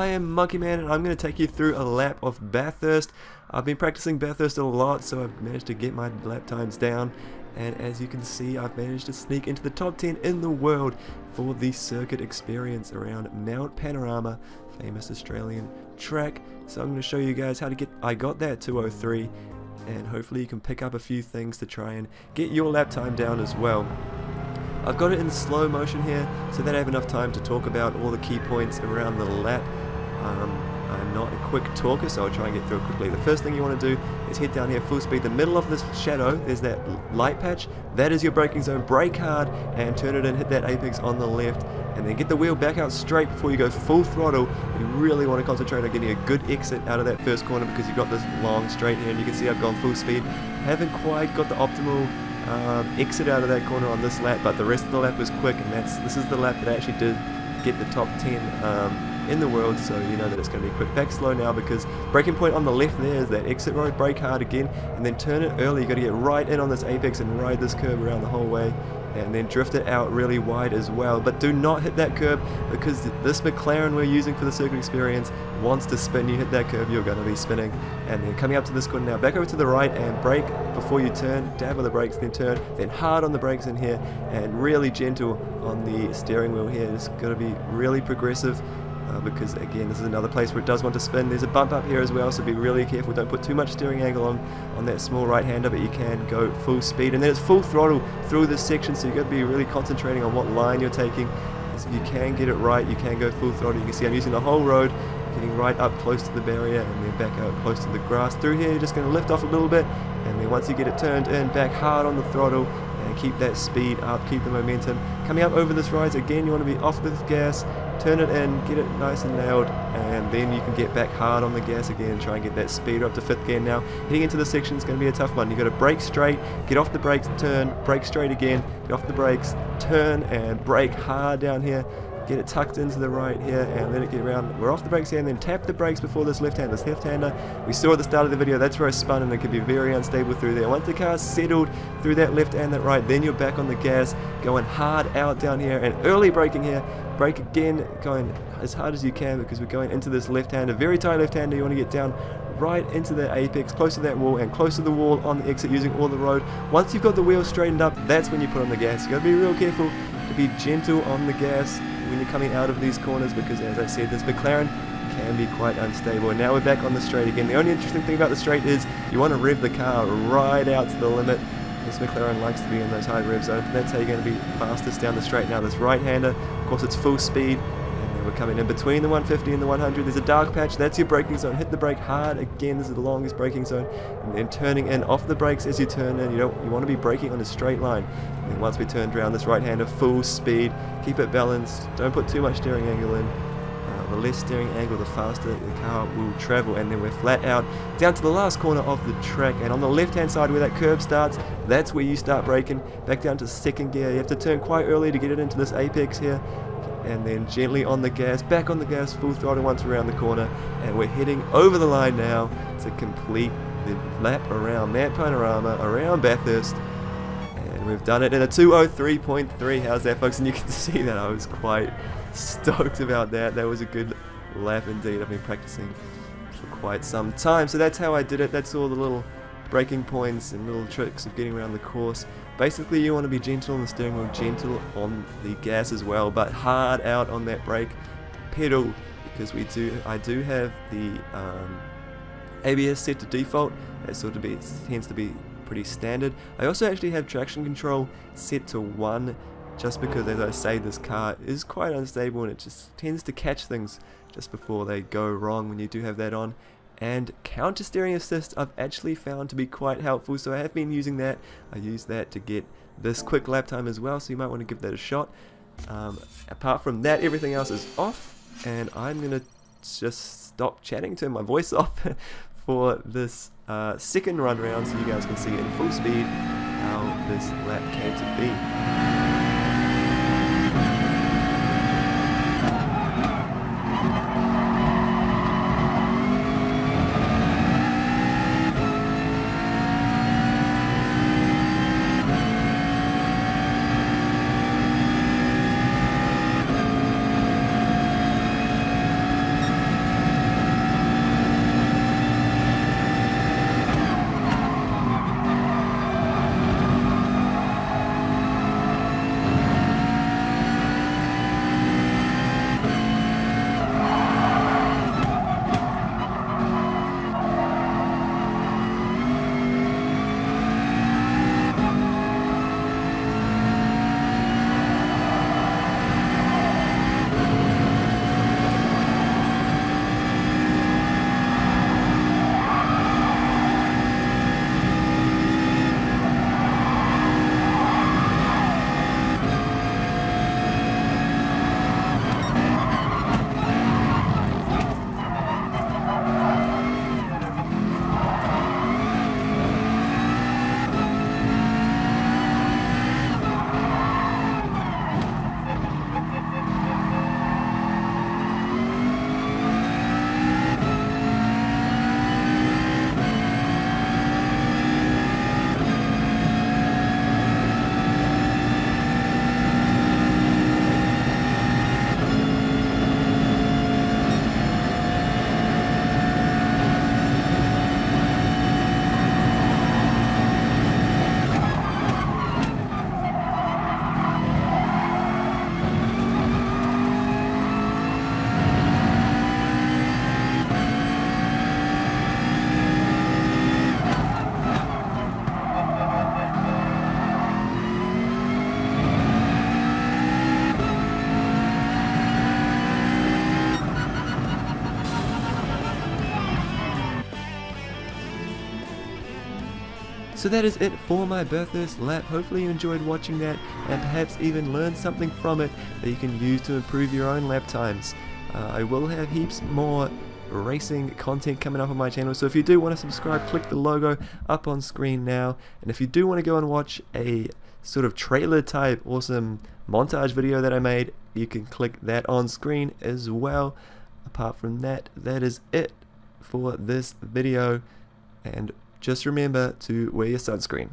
am Monkey Man, and I'm going to take you through a lap of Bathurst. I've been practicing Bathurst a lot, so I've managed to get my lap times down, and as you can see, I've managed to sneak into the top 10 in the world for the circuit experience around Mount Panorama, famous Australian track. So I'm going to show you guys how to get, I got that 2:03, and hopefully you can pick up a few things to try and get your lap time down as well. I've got it in slow motion here so that I have enough time to talk about all the key points around the lap. I'm not a quick talker, so I'll try and get through it quickly. The first thing you want to do is head down here full speed. The middle of this shadow, there's that light patch. That is your braking zone. Brake hard and turn it in, hit that apex on the left, and then get the wheel back out straight before you go full throttle. You really want to concentrate on getting a good exit out of that first corner because you've got this long straight here, and you can see I've gone full speed. Haven't quite got the optimal exit out of that corner on this lap, but the rest of the lap was quick, and this is the lap that I actually did get the top 10 in the world, so you know that it's going to be quick. Back slow now because braking point on the left there is that exit road. Brake hard again and then turn it early. You've got to get right in on this apex and ride this curb around the whole way, and then drift it out really wide as well. But do not hit that curb because this McLaren we're using for the circuit experience wants to spin. You hit that curb, you're going to be spinning. And then coming up to this corner now, back over to the right and brake before you turn, dab on the brakes, then turn, then hard on the brakes in here, and really gentle on the steering wheel here. It's got to be really progressive. Because again, this is another place where it does want to spin. There's a bump up here as well, so be really careful. Don't put too much steering angle on that small right hander, but you can go full speed, and then it's full throttle through this section, so you've got to be really concentrating on what line you're taking. If you can get it right, you can go full throttle. You can see I'm using the whole road, getting right up close to the barrier and then back out close to the grass. Through here you're just going to lift off a little bit, and then once you get it turned in, back hard on the throttle and keep that speed up, keep the momentum. Coming up over this rise again, you want to be off the gas, turn it in, get it nice and nailed, and then you can get back hard on the gas again and try and get that speed up to 5th gear. Now heading into the section is going to be a tough one. You've got to brake straight, get off the brakes, turn, brake straight again, get off the brakes, turn and brake hard down here. Get it tucked into the right here and let it get around. We're off the brakes here, and then tap the brakes before this left hander. This left hander, we saw at the start of the video, that's where I spun, and it can be very unstable through there. Once the car's settled through that left and that right, then you're back on the gas, going hard out down here, and early braking here. Brake again, going as hard as you can because we're going into this left hander. Very tight left hander. You want to get down right into the apex, close to that wall, and close to the wall on the exit using all the road. Once you've got the wheel straightened up, that's when you put on the gas. You got to be real careful to be gentle on the gas when you're coming out of these corners because, as I said, this McLaren can be quite unstable. And now we're back on the straight again. The only interesting thing about the straight is you want to rev the car right out to the limit. This McLaren likes to be in those high rev zones. That's how you're going to be fastest down the straight. Now this right hander, of course, it's full speed, and then we're coming in between the 150 and the 100. There's a dark patch. That's your braking zone. Hit the brake hard again. This is the longest braking zone, and then turning in off the brakes as you turn in. You want to be braking on a straight line. And then once we turned around this right hander, full speed. Keep it balanced. Don't put too much steering angle in. The less steering angle, the faster the car will travel. And then we're flat out down to the last corner of the track, and on the left hand side where that curb starts, that's where you start braking. Back down to 2nd gear. You have to turn quite early to get it into this apex here, and then gently on the gas, back on the gas, full throttle once around the corner, and we're heading over the line now to complete the lap around Mount Panorama, around Bathurst. And we've done it in a 2:03.3. How's that, folks? And you can see that I was quite stoked about that. That was a good lap indeed. I've been practicing for quite some time, so that's how I did it. That's all the little braking points and little tricks of getting around the course. Basically, you want to be gentle on the steering wheel, gentle on the gas as well, but hard out on that brake pedal because I do have the ABS set to default. That sort of tends to be pretty standard. I also actually have traction control set to 1. Just because, as I say, this car is quite unstable and it just tends to catch things just before they go wrong when you do have that on. And counter steering assist I've actually found to be quite helpful, so I have been using that. I use that to get this quick lap time as well, so you might want to give that a shot. Apart from that, everything else is off, and I'm going to just stop chatting, turn my voice off for this second run round so you guys can see in full speed how this lap came to be. So that is it for my Bathurst lap. Hopefully you enjoyed watching that and perhaps even learned something from it that you can use to improve your own lap times. I will have heaps more racing content coming up on my channel, so if you do want to subscribe, click the logo up on screen now. And if you do want to go and watch a sort of trailer type awesome montage video that I made, you can click that on screen as well. Apart from that, that is it for this video, and just remember to wear your sunscreen.